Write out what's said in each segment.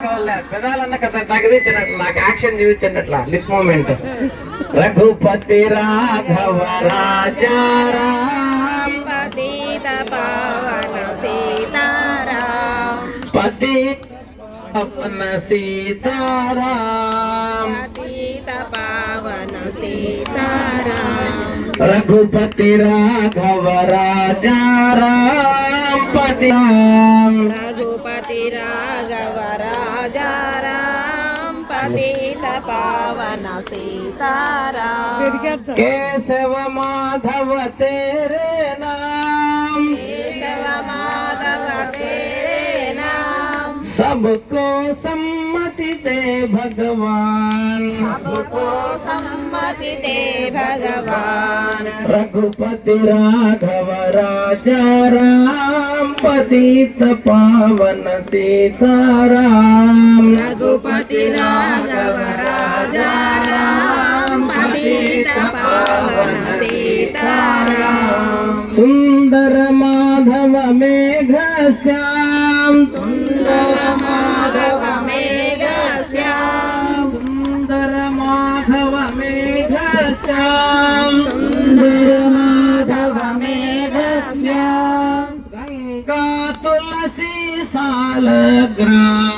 పెదాలన్న కథ తగిలించినట్లు నాకు యాక్షన్ చూపించినట్లా లిప్ మూమెంట్. రఘుపతి రాఘవ రాజారాం పతిత పావన సీతారాం పతిత పావన సీతారాం పతిత పావన సీతారాం రఘుపతి రాఘవ రాజారాం పతి రఘుపతి రాఘవ రాజారాం పతిత పావన సీతారాం కేశవ మాధవ తేరే నాम కేశవ మాధవ तेरे नाम सबको सम्मति दे भगवान सबको सम्मति दे भगवान रघुपति राघव राजा राम पतित पावन सीताराम रघुपति राघव राजा राम पतित पावन सीताराम सुंदर माधव मेघ श्याम सुंदर माधव मेघ श्याम सुंदर माधव मेघ श्याम सुंदर माधव मेघ श्याम गंगा तुलसी सालग्राम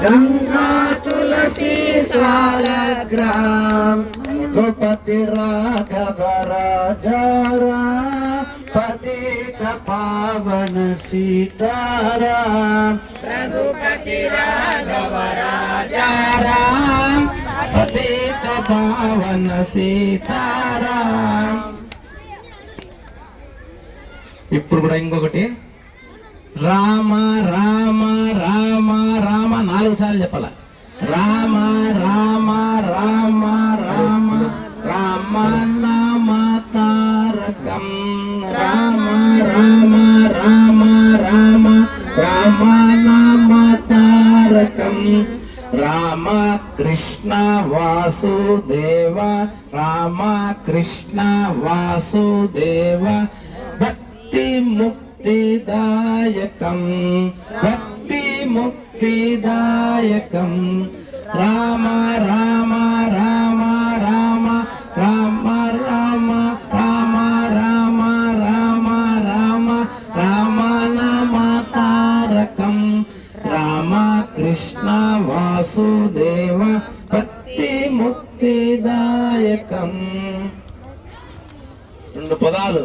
गंगा तुलसी सालग्राम रघुपति राघव राजाराम पतित पावन सीताराम रघुपति राघव राजाराम पतित पावन सीताराम ఇప్పుడు కూడా ఇంకొకటి రామ రామ రామ రామ 4 సార్లు చెప్పాల. రామ రామ రామ రామ రామ నామ తారకం రామ రామ రామ రామ రామ నామ తారకం రామ కృష్ణ వాసుదేవ రామ కృష్ణ వాసుదేవ భక్తి ముక్తిదాయకం భక్తి ముక్తిదాయకం రామ రామ రామ రామ రామ రామ రామ రామ రామ రామ రామ నామ తారకం రామ కృష్ణ వాసుదేవ భక్తి ముక్తిదాయకం. 2 పదాలు